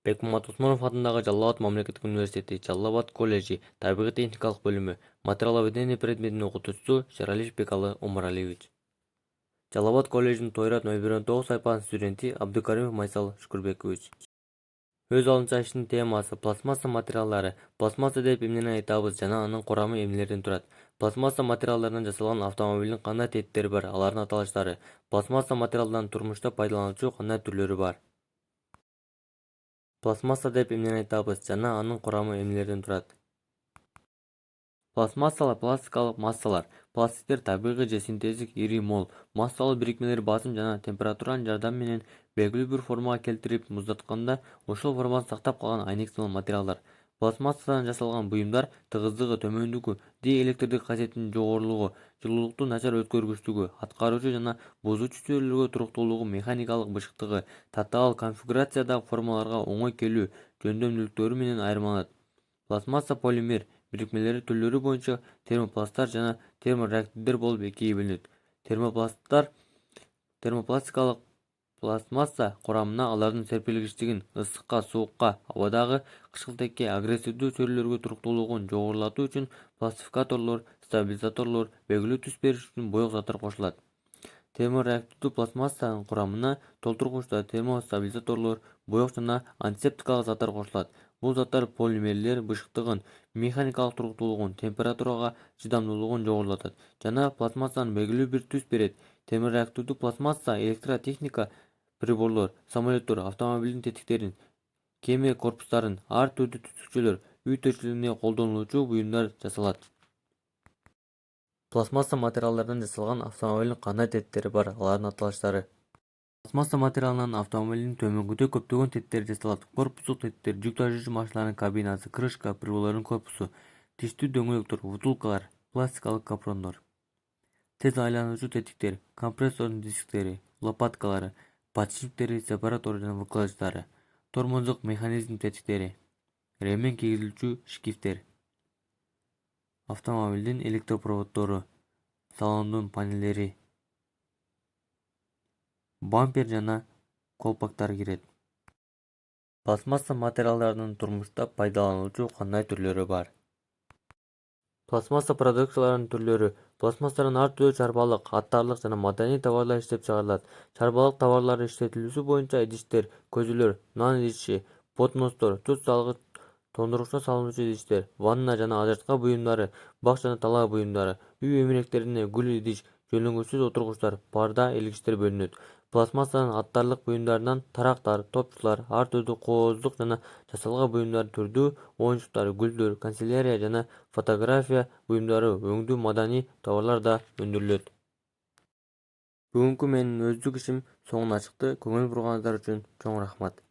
Бекмамат Усманов атындағы Жалал Абад мемлекеттік университеті, Жалал Абад колледжі, табиғи техникалық бөлімі, материаловедение предметінің оқытушысы Шералиш Бекалы Омаралиевич. Жалал Абад колледжінің Тойрат нөмірі 9 сайпаның студенті Абдукаримов Майсал Шүкүрбекович. Өз алынча иштин темасы пластмасса материалдары. Пластмасса деп эмнени айтабыз жана анын курамы эмнелерден турат? Пластмасса материалдарынан жасалган автомобилдин кандай теттери бар, алардын аталыштары? Пластмасса материалдарын турмушта пайдалануучу кандай түрлөрү бар? Пластмасса деп эмнени айтабыз жана анын курамы эмнелерден турат? Пластмассалар пластикалык массалар. Пластиктер табигый же синтетик ири мол массалуу бирикмелер басым жана температуранын жардамы менен белгилүү бир формага келтирип муздатканда ошол формасын сактап калган айнекстенүү материалдар. Пластмассадан жасалган буюмдар тыгыздыгы төмөндүгү, диэлектрдик касиетинин жогорулугу, жылуулукту начар өткөргүчтүгү, аткаруучу жана бузуучу чөйрөлөргө туруктуулугу, механикалык бышыктыгы, татаал конфигурациядагы формаларга оңой келүү жөндөмдүүлүктөрү менен айырмаланат. Пластмасса полимер бирикмелери түрлөрү боюнча термопласттар жана термореактивдер болуп экиге бөлүнөт. Термопластикалык пластмасса курамына алардын серпилгичтигин, ысыкка, суукка, абадагы кычкылтекке, агрессивдүү чөйрөлөргө туруктуулугун жогорулатуу үчүн пластификаторлор, стабилизаторлор, белгилүү түс бериш үчүн боек заттар кошулат. Термореактивдүү пластмассанын курамына толтургучтар, термостабилизаторлор, боек жана антисептикалык заттар кошулат. Бул заттар полимерлер бышыктыгын, механикалык туруктуулугун, температурага чыдамдуулугун жогорулатат жана пластмассанын белгилүү бир түс берет. Термореактивдүү пластмасса электротехника приборлор, самолеттор, автомобилдин тетиктерин, кеме корпустарын, ар түрдүү түтүкчөлөр, үй тиричилигинде колдонулуучу буюмдар жасалат. Пластмасса материалдарынан жасалган автомобилдин кандай теттери бар, алардын аталыштары? Пластмасса материалынан автомобилдин төмөнкүдө көптөгөн теттери жасалат. Корпустук теттер, жүк ташуучу машиналардын кабинасы, крышка, приборлордун корпусу, тиштүү дөңгөлөктөр, втулкалар, пластикалык капрондор. Тез айлануучу тетиктер, компрессордун дисктери, лопаткалары, подшипниктери, сепаратору жана выкладчтары, тормоздук механизм тетиктери, ремень кийгизилүүчү шкифтер, автомобилдин электропроводдору, салондун панелдери, бампер жана колпактар кирет. Пластмасса материалдарынын турмушта пайдалануучу кандай түрлөрү бар? Пластмасса продукцияларынын түрлөрү. Пластмассанын ар түрдүү чарбалык, аттарлык жана маданий товарлар иштеп чыгарылат. Чарбалык товарлары иштетилүүсү боюнча идиштер, көзөлөр, нан идиши, подностор, туз салгыч, тондургучка салынуучу идиштер, ванна жана ажыртка буюмдары, бак жана талаа буюмдары, үй эмеректерине гүл идиш, жөлөнгүсүз отургучтар, парда, илгичтер бөлүнөт. Пластмассанын аттарлык буюмдарынан тарактар, топчулар, ар түрдүү кооздук жана жасалган буюмдар, түрдүү оюнчуктар, гүлдөр, канцелярия жана фотография буюмдары, өңдүү маданий товарлар да өндүрүлөт. Бүгүнкү менин өздүк ишим соңуна чыкты. Көңүл бурганыңыздар үчүн чоң рахмат.